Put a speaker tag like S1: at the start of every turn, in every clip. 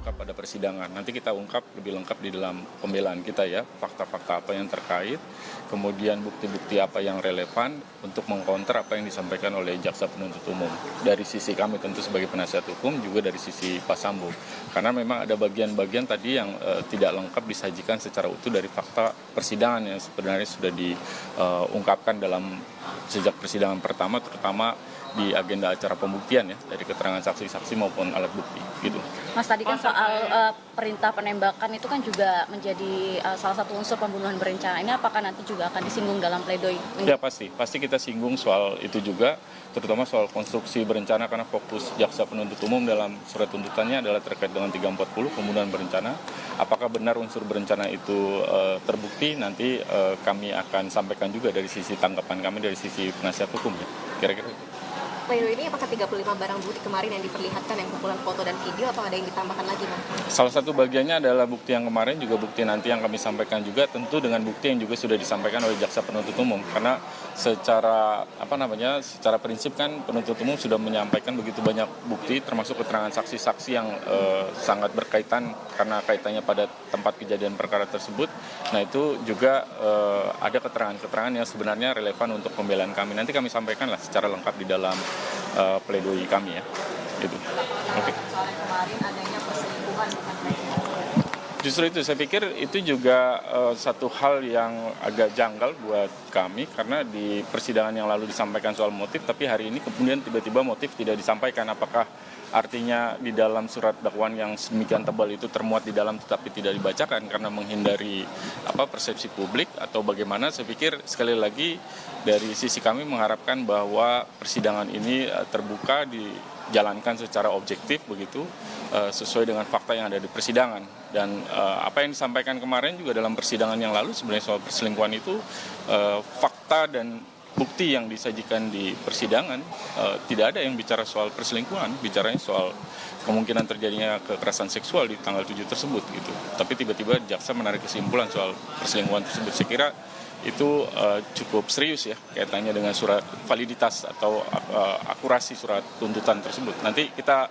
S1: lengkap pada persidangan. Nanti kita ungkap lebih lengkap di dalam pembelaan kita ya, fakta-fakta apa yang terkait, kemudian bukti-bukti apa yang relevan untuk mengcounter apa yang disampaikan oleh jaksa penuntut umum. Dari sisi kami tentu sebagai penasihat hukum, juga dari sisi Pak Sambo. Karena memang ada bagian-bagian tadi yang tidak lengkap disajikan secara utuh dari fakta persidangan yang sebenarnya sudah diungkapkan dalam sejak persidangan pertama, terutama di agenda acara pembuktian ya, dari keterangan saksi-saksi maupun alat bukti gitu.
S2: Mas, tadi kan soal perintah penembakan itu kan juga menjadi salah satu unsur pembunuhan berencana. Ini apakah nanti juga akan disinggung dalam pledoi?
S1: Ya pasti kita singgung soal itu juga, terutama soal konstruksi berencana, karena fokus jaksa penuntut umum dalam surat tuntutannya adalah terkait dengan 340 pembunuhan berencana. Apakah benar unsur berencana itu terbukti, nanti kami akan sampaikan juga dari sisi tanggapan kami dari sisi penasihat hukum ya, kira-kira.
S3: Pledoi ini apakah 35 barang bukti kemarin yang diperlihatkan, yang kumpulan foto dan video, atau ada yang ditambahkan lagi, Bang?
S1: Salah satu bagiannya adalah bukti yang kemarin, juga bukti nanti yang kami sampaikan juga, tentu dengan bukti yang juga sudah disampaikan oleh jaksa penuntut umum. Karena secara prinsip kan penuntut umum sudah menyampaikan begitu banyak bukti, termasuk keterangan saksi-saksi yang sangat berkaitan karena kaitannya pada tempat kejadian perkara tersebut. Nah itu juga ada keterangan-keterangan yang sebenarnya relevan untuk pembelaan kami. Nanti kami sampaikan lah secara lengkap di dalam pledoi kami ya, gitu. Oke.
S3: Kemarin adanya perselingkuhan bukan pelecehan.
S1: Justru itu saya pikir itu juga satu hal yang agak janggal buat kami, karena di persidangan yang lalu disampaikan soal motif, tapi hari ini kemudian tiba-tiba motif tidak disampaikan. Apakah artinya di dalam surat dakwaan yang sedemikian tebal itu termuat di dalam tetapi tidak dibacakan karena menghindari persepsi publik, atau bagaimana? Saya pikir sekali lagi dari sisi kami mengharapkan bahwa persidangan ini terbuka, dijalankan secara objektif begitu, sesuai dengan fakta yang ada di persidangan. Dan apa yang disampaikan kemarin juga dalam persidangan yang lalu sebenarnya soal perselingkuhan itu fakta dan bukti yang disajikan di persidangan tidak ada yang bicara soal perselingkuhan, bicaranya soal kemungkinan terjadinya kekerasan seksual di tanggal 7 tersebut gitu. Tapi tiba-tiba jaksa menarik kesimpulan soal perselingkuhan tersebut. Saya kira itu cukup serius ya kaitannya dengan surat validitas atau akurasi surat tuntutan tersebut. Nanti kita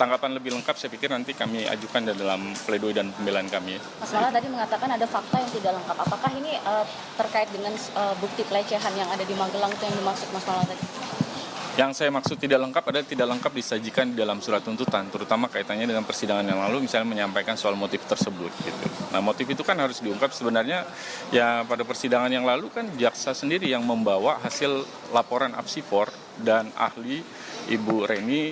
S1: tanggapan lebih lengkap saya pikir nanti kami ajukan dalam pledoi dan pembelaan kami.
S2: Mas Mala tadi mengatakan ada fakta yang tidak lengkap. Apakah ini terkait dengan bukti pelecehan yang ada di Magelang itu yang dimaksud Mas Mala tadi?
S1: Yang saya maksud tidak lengkap adalah tidak lengkap disajikan di dalam surat tuntutan, terutama kaitannya dengan persidangan yang lalu, misalnya menyampaikan soal motif tersebut. Gitu. Nah motif itu kan harus diungkap sebenarnya ya pada persidangan yang lalu kan jaksa sendiri yang membawa hasil laporan Apsifor dan ahli Ibu Reni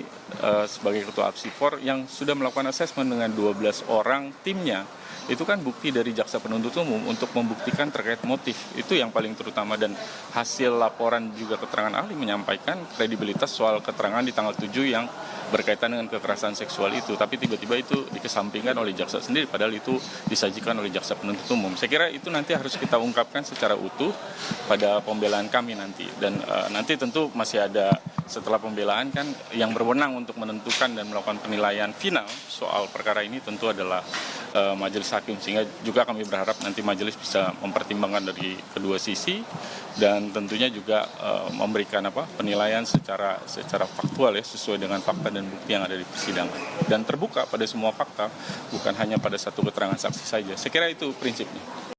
S1: sebagai ketua Apsifor yang sudah melakukan asesmen dengan 12 orang timnya. Itu kan bukti dari jaksa penuntut umum untuk membuktikan terkait motif. Itu yang paling terutama, dan hasil laporan juga keterangan ahli menyampaikan kredibilitas soal keterangan di tanggal 7 yang berkaitan dengan kekerasan seksual itu. Tapi tiba-tiba itu dikesampingkan oleh jaksa sendiri, padahal itu disajikan oleh jaksa penuntut umum. Saya kira itu nanti harus kita ungkapkan secara utuh pada pembelaan kami nanti. Dan nanti tentu masih ada setelah pembelaan kan yang berwenang untuk menentukan dan melakukan penilaian final soal perkara ini tentu adalah majelis hakim, sehingga juga kami berharap nanti majelis bisa mempertimbangkan dari kedua sisi dan tentunya juga memberikan penilaian secara faktual ya, sesuai dengan fakta dan bukti yang ada di persidangan dan terbuka pada semua fakta, bukan hanya pada satu keterangan saksi saja. Saya kira itu prinsipnya.